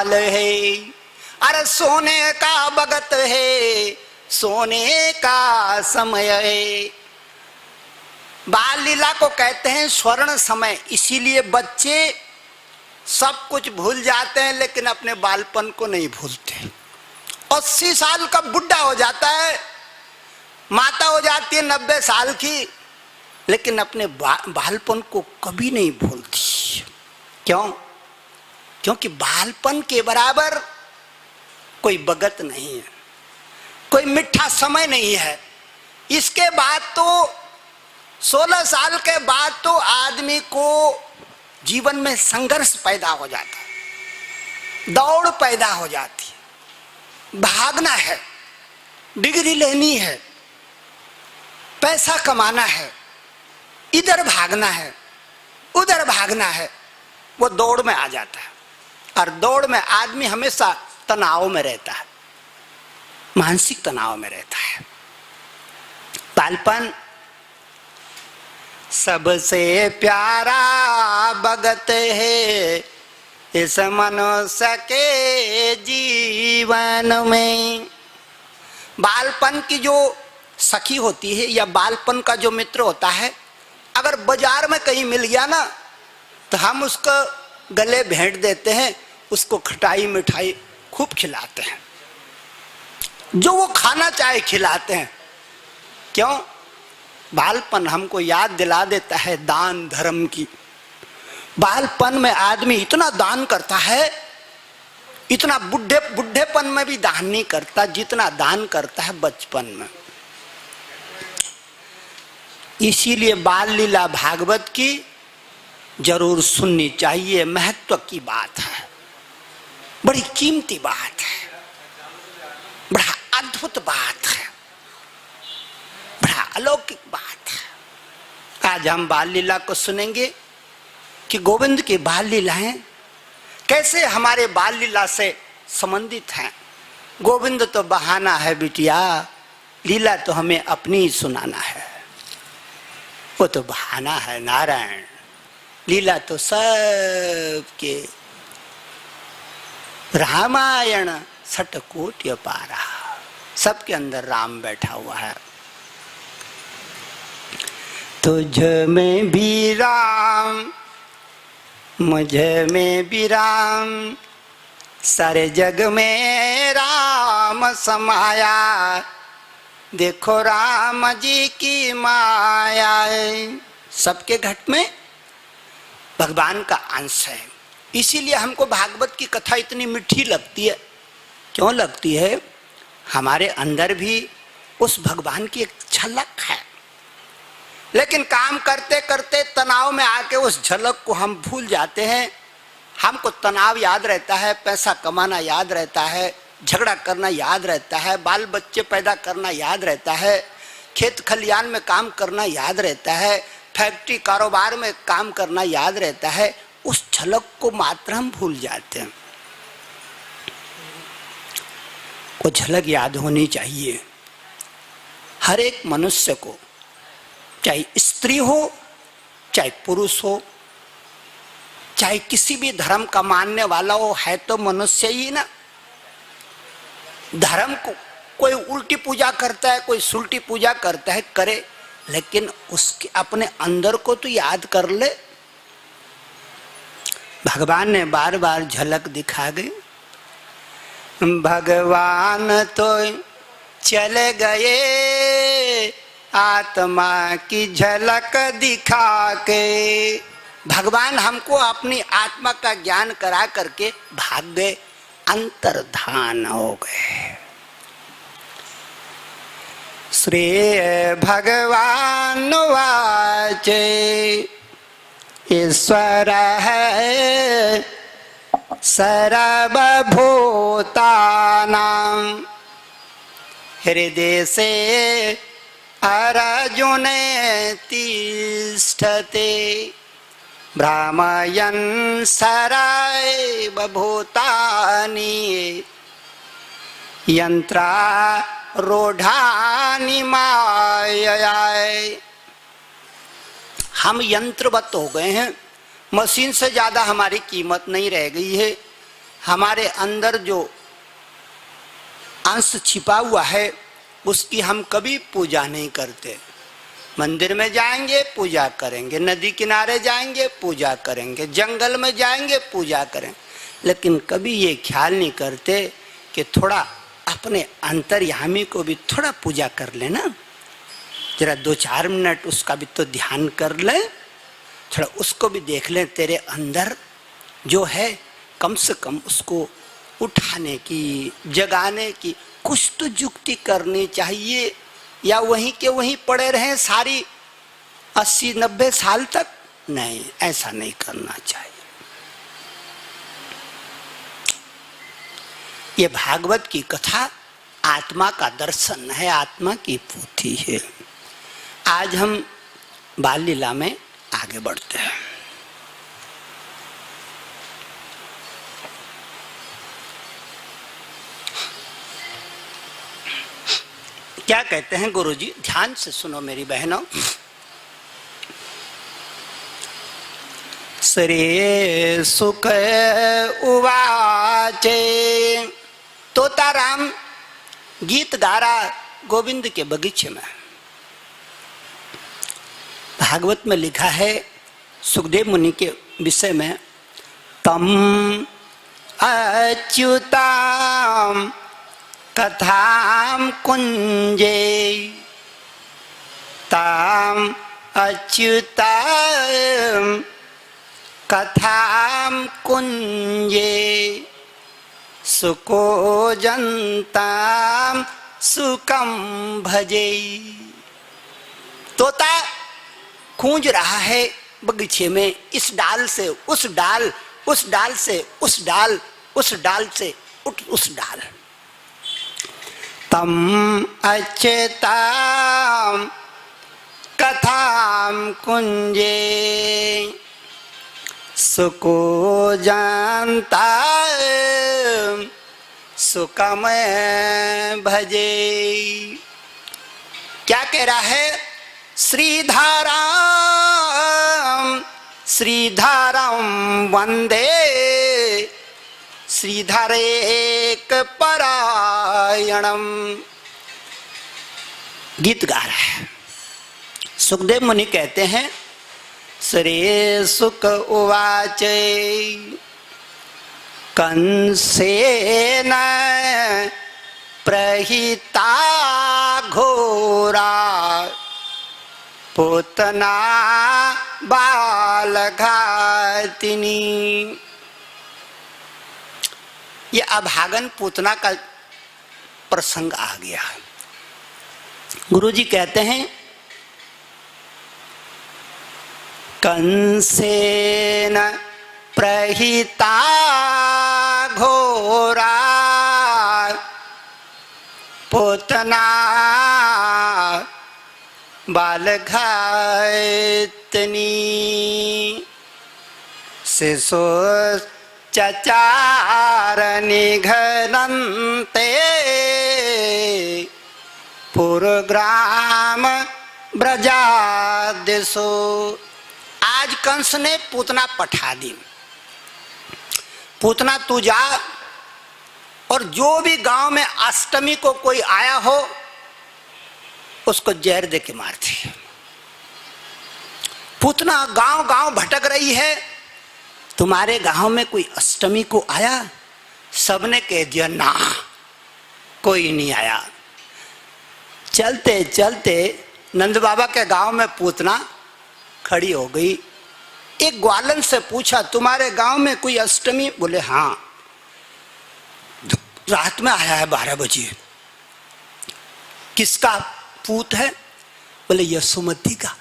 साल है, अरे सोने का वक्त है, सोने का समय है। बाल लीला को कहते हैं स्वर्ण समय, इसीलिए बच्चे सब कुछ भूल जाते हैं लेकिन अपने बालपन को नहीं भूलते। 80 साल का बुढ़ा हो जाता है, माता हो जाती है 90 साल की, लेकिन अपने बालपन को कभी नहीं भूलती। क्यों? क्योंकि बालपन के बराबर कोई वक्त नहीं है, कोई मीठा समय नहीं है। इसके बाद तो 16 साल के बाद तो आदमी को जीवन में संघर्ष पैदा हो जाता है, दौड़ पैदा हो जाती है, भागना है, डिग्री लेनी है, पैसा कमाना है, इधर भागना है, उधर भागना है, वो दौड़ में आ जाता है। और दौड़ में आदमी हमेशा तनाव में रहता है, मानसिक तनाव में रहता है। बालपन सबसे प्यारा वक्त है इस मनुष्य के जीवन में। बालपन की जो सखी होती है या बालपन का जो मित्र होता है, अगर बाजार में कहीं मिल गया ना तो हम उसको गले भेंट देते हैं, उसको खटाई मिठाई खूब खिलाते हैं, जो वो खाना चाहे खिलाते हैं। क्यों? बालपन हमको याद दिला देता है दान धर्म की। बालपन में आदमी इतना दान करता है, इतना बुढ़ेपन में भी दान नहीं करता जितना दान करता है बचपन में। इसीलिए बाल लीला भागवत की जरूर सुननी चाहिए, महत्व की बात है, बड़ी कीमती बात है, बड़ा अद्भुत बात है, बड़ा अलौकिक बात है। आज हम बाल लीला को सुनेंगे कि गोविंद की बाल लीलाएं कैसे हमारे बाल लीला से संबंधित हैं। गोविंद तो बहाना है बिटिया, लीला तो हमें अपनी ही सुनाना है। वो तो बहाना है नारायण, लीला तो सबके। रामायण सटकोट पारा, सबके अंदर राम बैठा हुआ है। तुझ में भी राम, मुझ में भी राम, सारे जग में राम समाया, देखो राम जी की माया। सबके घट में भगवान का अंश है, इसीलिए हमको भागवत की कथा इतनी मीठी लगती है। क्यों लगती है? हमारे अंदर भी उस भगवान की एक झलक है, लेकिन काम करते करते तनाव में आके उस झलक को हम भूल जाते हैं। हमको तनाव याद रहता है, पैसा कमाना याद रहता है, झगड़ा करना याद रहता है, बाल बच्चे पैदा करना याद रहता है, खेत खलियान में काम करना याद रहता है, फैक्ट्री कारोबार में काम करना याद रहता है। उस झलक को मात्र हम भूल जाते हैं। वो झलक याद होनी चाहिए हर एक मनुष्य को, चाहे स्त्री हो चाहे पुरुष हो, चाहे किसी भी धर्म का मानने वाला हो, है तो मनुष्य ही ना। धर्म को कोई उल्टी पूजा करता है, कोई सुल्टी पूजा करता है, करे, लेकिन उसके अपने अंदर को तो याद कर ले। भगवान ने बार बार झलक दिखा गई। भगवान तो चले गए आत्मा की झलक दिखा के। भगवान हमको अपनी आत्मा का ज्ञान करा करके भाग गए, अंतर्धान हो गए। श्री भगवान वाचे ईश्वर है सर्वभूतानां हृदय से अर्जुन तिष्ठते भ्रामयन् सर्वभूतानि यंत्रारूढ़ानि मायया। हम यंत्रवत हो गए हैं, मशीन से ज़्यादा हमारी कीमत नहीं रह गई है। हमारे अंदर जो अंश छिपा हुआ है उसकी हम कभी पूजा नहीं करते। मंदिर में जाएंगे पूजा करेंगे, नदी किनारे जाएंगे पूजा करेंगे, जंगल में जाएंगे पूजा करेंगे, लेकिन कभी ये ख्याल नहीं करते कि थोड़ा अपने अंतर्यामी को भी थोड़ा पूजा कर लेना, जरा 2-4 मिनट उसका भी तो ध्यान कर ले, थोड़ा उसको भी देख ले। तेरे अंदर जो है कम से कम उसको उठाने की, जगाने की कुछ तो युक्ति करनी चाहिए, या वहीं के वहीं पड़े रहें सारी 80-90 साल तक। नहीं, ऐसा नहीं करना चाहिए। ये भागवत की कथा आत्मा का दर्शन है, आत्मा की पोथी है। आज हम बाल लीला में आगे बढ़ते हैं। क्या कहते हैं गुरुजी, ध्यान से सुनो मेरी बहनों। श्री सुख उवाचे, तोताराम गीत गा रहा गोविंद के बगीचे में। भागवत में लिखा है सुखदेव मुनि के विषय में, तम अच्युताम कथाम कुंजे, ताम अच्युताम कथाम कुंजे, सुको जनताम सुकम भजे। तोता खूंज रहा है बगीचे में, इस डाल से उस डाल, उस डाल से उस डाल, उस डाल से उस डाल। तम अच्युताम कथाम कुंजे, सुको जानता सुकम भजे। क्या कह रहा है? श्रीधाराम श्रीधारम वंदे, श्रीधर एक परायणम। गीत गा रहा है। सुखदेव मुनि कहते हैं, श्री सुक उवाच कंसेन प्रहिता घोरा, पूतना बालघातिनी। ये अभागन पूतना का प्रसंग आ गया। गुरुजी कहते हैं, कंसेन प्रहिता घोरा, पूतना बालघातिनी। शिशु चचार निघनन्ते, पुरग्राम ब्रजादिशो। आज कंस ने पूतना पठा दी। पूतना तू जा और जो भी गांव में अष्टमी को कोई आया हो उसको जहर दे के मार दी। पूतना गांव गांव भटक रही है, तुम्हारे गांव में कोई अष्टमी को आया? सबने कह दिया ना, कोई नहीं आया। चलते चलते नंद बाबा के गांव में पूतना खड़ी हो गई। एक ग्वालन से पूछा, तुम्हारे गांव में कोई अष्टमी? बोले हाँ, रात में आया है 12 बजे। किसका पूत है? बोले यशोमती का,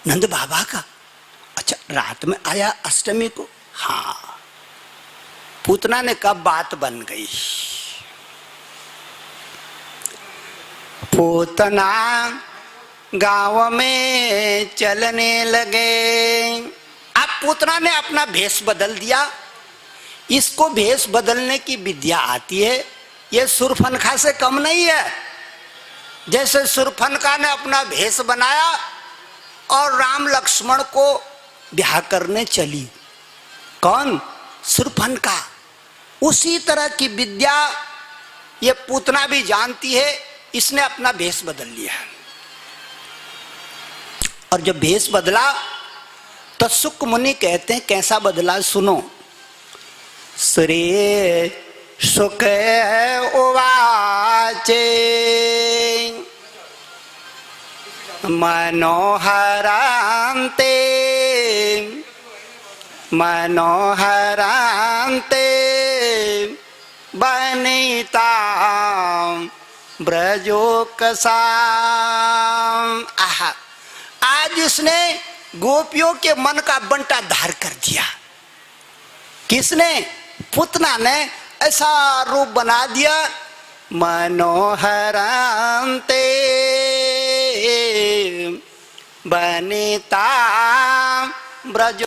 नंद बाबा का। अच्छा, रात में आया अष्टमी को? हाँ। पूतना ने कहा बात बन गई। पूतना गांव में चलने लगे। अब पूतना ने अपना भेष बदल दिया। इसको भेष बदलने की विद्या आती है, ये सुरफनखा से कम नहीं है। जैसे सुरफनखा ने अपना भेष बनाया और राम लक्ष्मण को ब्याह करने चली। कौन? सुरफनखा। उसी तरह की विद्या ये पूतना भी जानती है, इसने अपना भेष बदल लिया। और जब भेष बदला तो सुक मुनि कहते हैं कैसा बदला, सुनो। श्री सुक उवाचे मनोहरांते मनोहरांते बनिता ब्रजोकसाम। आहा, आज इसने गोपियों के मन का बंटा धार कर दिया। किसने? पूतना ने ऐसा रूप बना दिया। मनोहरांते बनिता ब्रजो